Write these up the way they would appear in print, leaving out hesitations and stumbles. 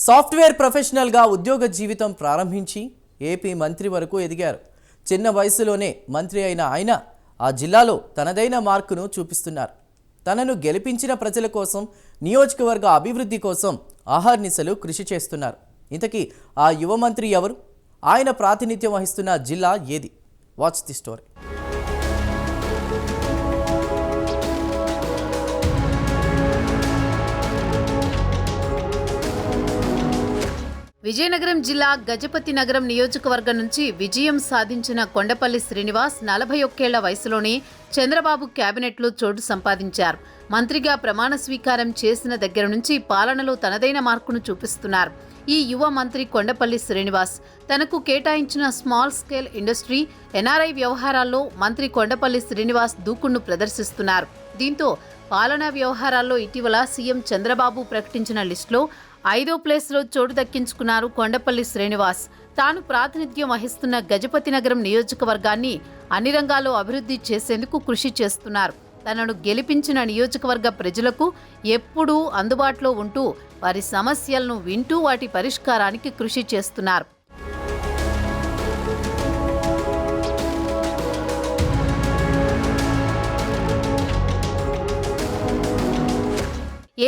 Software ప్రొఫెషనల్గా ఉద్యోగ జీవితం ప్రారంభించి ఏపీ మంత్రి వరకు ఎదిగారు. చిన్న వయసులోనే మంత్రి అయిన ఆయన ఆ జిల్లాలో తనదైన మార్కును చూపిస్తున్నారు. తనను గెలిపించిన ప్రజల కోసం, నియోజకవర్గ అభివృద్ధి కోసం అహర్నిశలు కృషి చేస్తున్నారు. ఇంతకీ ఆ యువ మంత్రి ఎవరు? ఆయన ప్రాతినిధ్యం వహిస్తున్న జిల్లా ఏది? Watch the story. విజయనగరం జిల్లా గజపతి నగరం నియోజకవర్గం నుంచి విజయం సాధించిన కొండపల్లి శ్రీనివాస్ 41 ఏళ్ల వయసులోనే చంద్రబాబు కేబినెట్లో చోటు సంపాదించారు. మంత్రిగా ప్రమాణ స్వీకారం చేసిన దగ్గర నుంచి పాలనలో తనదైన మార్కును చూపిస్తున్నారు. ఈ యువ మంత్రి కొండపల్లి శ్రీనివాస్ తనకు కేటాయించిన స్మాల్ స్కేల్ ఇండస్ట్రీ, ఎన్ఆర్ఐ వ్యవహారాల్లో మంత్రి కొండపల్లి శ్రీనివాస్ దూకుడును ప్రదర్శిస్తున్నారు. దీంతో పాలనా వ్యవహారాల్లో ఇటీవల సీఎం చంద్రబాబు ప్రకటించిన లిస్టులో 5వ ప్లేస్లో చోటు దక్కించుకున్నారు కొండపల్లి శ్రీనివాస్. తాను ప్రాతినిధ్యం వహిస్తున్న గజపతి నగరం నియోజకవర్గాన్ని అన్ని రంగాల్లో అభివృద్ధి చేసేందుకు కృషి చేస్తున్నారు. తనను గెలిపించిన నియోజకవర్గ ప్రజలకు ఎప్పుడూ అందుబాటులో ఉంటూ వారి సమస్యలను వింటూ వాటి పరిష్కారానికి కృషి చేస్తున్నారు.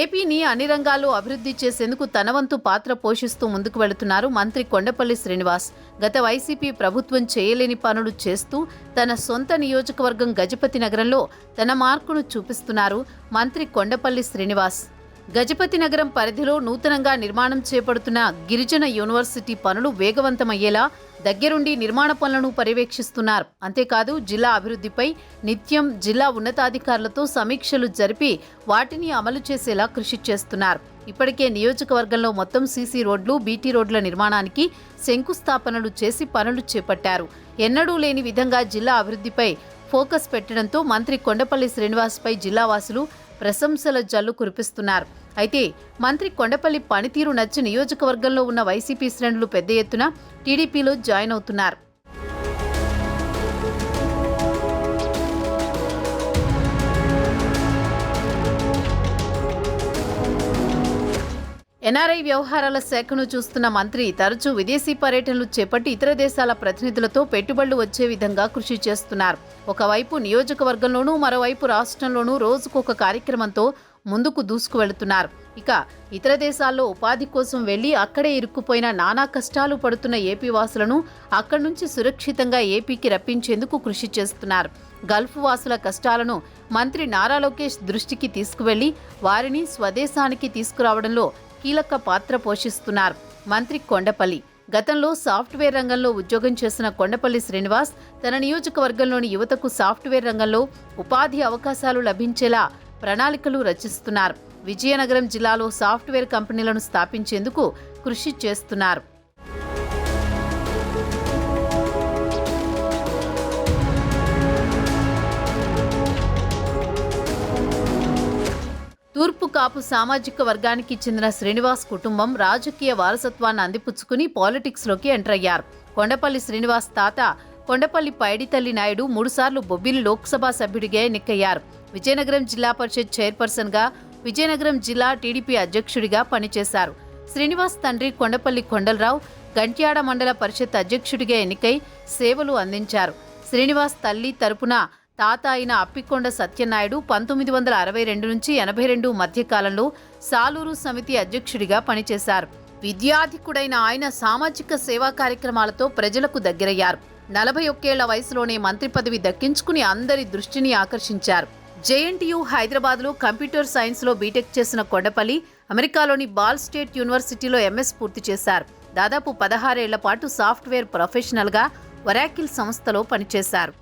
ఏపీని అన్ని రంగాల్లో అభివృద్ధి చేసేందుకు తన వంతు పాత్ర పోషిస్తూ ముందుకు వెళుతున్నారు మంత్రి కొండపల్లి శ్రీనివాస్. గత వైసీపీ ప్రభుత్వం చేయలేని పనులు చేస్తూ తన సొంత నియోజకవర్గం గజపతి నగరంలో తన మార్కును చూపిస్తున్నారు మంత్రి కొండపల్లి శ్రీనివాస్. గజపతి నగరం పరిధిలో నూతనంగా నిర్మాణం చేపడుతున్న గిరిజన యూనివర్సిటీ పనులు వేగవంతమయ్యేలా దగ్గరుండి నిర్మాణ పనులను పర్యవేక్షిస్తున్నారు. అంతేకాదు జిల్లా అభివృద్ధిపై నిత్యం జిల్లా ఉన్నతాధికారులతో సమీక్షలు జరిపి వాటిని అమలు చేసేలా కృషి చేస్తున్నారు. ఇప్పటికే నియోజకవర్గంలో మొత్తం సీసీ రోడ్లు, బీటీ రోడ్ల నిర్మాణానికి శంకుస్థాపనలు చేసి పనులు చేపట్టారు. ఎన్నడూ లేని విధంగా జిల్లా అభివృద్ధిపై ఫోకస్ పెట్టడంతో మంత్రి కొండపల్లి శ్రీనివాస్పై జిల్లావాసులు ప్రశంసల జల్లు కురిపిస్తున్నారు. అయితే మంత్రి కొండపల్లి పనితీరు నచ్చి నియోజకవర్గంలో ఉన్న వైసీపీ శ్రేణులు పెద్ద ఎత్తున టీడీపీలో జాయిన్ అవుతున్నారు. ఎన్ఆర్ఐ వ్యవహారాల శాఖను చూస్తున్న మంత్రి తరచూ విదేశీ పర్యటనలు చేపట్టి ఇతర దేశాల ప్రతినిధులతో పెట్టుబడులు వచ్చే విధంగా కృషి చేస్తున్నారు. ఒకవైపు నియోజకవర్గంలోనూ మరోవైపు రాష్ట్రంలోనూ రోజుకొక కార్యక్రమంతో ముందుకు దూసుకువెళుతున్నారు. ఇక ఇతర దేశాల్లో ఉపాధి కోసం వెళ్లి అక్కడే ఇరుక్కుపోయిన నానా కష్టాలు పడుతున్న ఏపీ వాసులను అక్కడి నుంచి సురక్షితంగా ఏపీకి రప్పించేందుకు కృషి చేస్తున్నారు. గల్ఫ్ వాసుల కష్టాలను మంత్రి నారా లోకేష్ దృష్టికి తీసుకువెళ్లి వారిని స్వదేశానికి తీసుకురావడంలో కీలక పాత్ర పోషిస్తున్నారు మంత్రి కొండపల్లి. గతంలో సాఫ్ట్వేర్ రంగంలో ఉద్యోగం చేసిన కొండపల్లి శ్రీనివాస్ తన నియోజకవర్గంలోని యువతకు సాఫ్ట్వేర్ రంగంలో ఉపాధి అవకాశాలు లభించేలా ప్రణాళికలు రచిస్తున్నారు. విజయనగరం జిల్లాలో సాఫ్ట్వేర్ కంపెనీలను స్థాపించేందుకు కృషి చేస్తున్నారు. తూర్పు కాపు సామాజిక వర్గానికి చెందిన శ్రీనివాస్ కుటుంబం రాజకీయ వారసత్వాన్ని అందిపుచ్చుకుని పాలిటిక్స్లోకి ఎంటర్ అయ్యారు. కొండపల్లి శ్రీనివాస్ తాత కొండపల్లి పైడితల్లి నాయుడు 3 సార్లు బొబ్బిలి లోక్సభ సభ్యుడిగా ఎన్నికయ్యారు. విజయనగరం జిల్లా పరిషత్ చైర్పర్సన్గా, విజయనగరం జిల్లా టీడీపీ అధ్యక్షుడిగా పనిచేశారు. శ్రీనివాస్ తండ్రి కొండపల్లి కొండలరావు గంట్యాడ మండల పరిషత్ అధ్యక్షుడిగా ఎన్నికై సేవలు అందించారు. శ్రీనివాస్ తల్లి తరపున తాత అయిన అప్పికొండ సత్యనాయుడు 1962 నుంచి 82 మధ్యకాలంలో సాలూరు సమితి అధ్యక్షుడిగా పనిచేశారు. విద్యాధికుడైన ఆయన సామాజిక సేవా కార్యక్రమాలతో ప్రజలకు దగ్గరయ్యారు. 41 ఏళ్ల వయసులోనే మంత్రి పదవి దక్కించుకుని అందరి దృష్టిని ఆకర్షించారు. జేఎన్టీయూ హైదరాబాద్లో కంప్యూటర్ సైన్స్లో బీటెక్ చేసిన కొండపల్లి అమెరికాలోని బాల్ స్టేట్ యూనివర్సిటీలో ఎంఎస్ పూర్తి చేశారు. దాదాపు 16 ఏళ్ల పాటు సాఫ్ట్వేర్ ప్రొఫెషనల్గా ఒరాకిల్ సంస్థలో పనిచేశారు.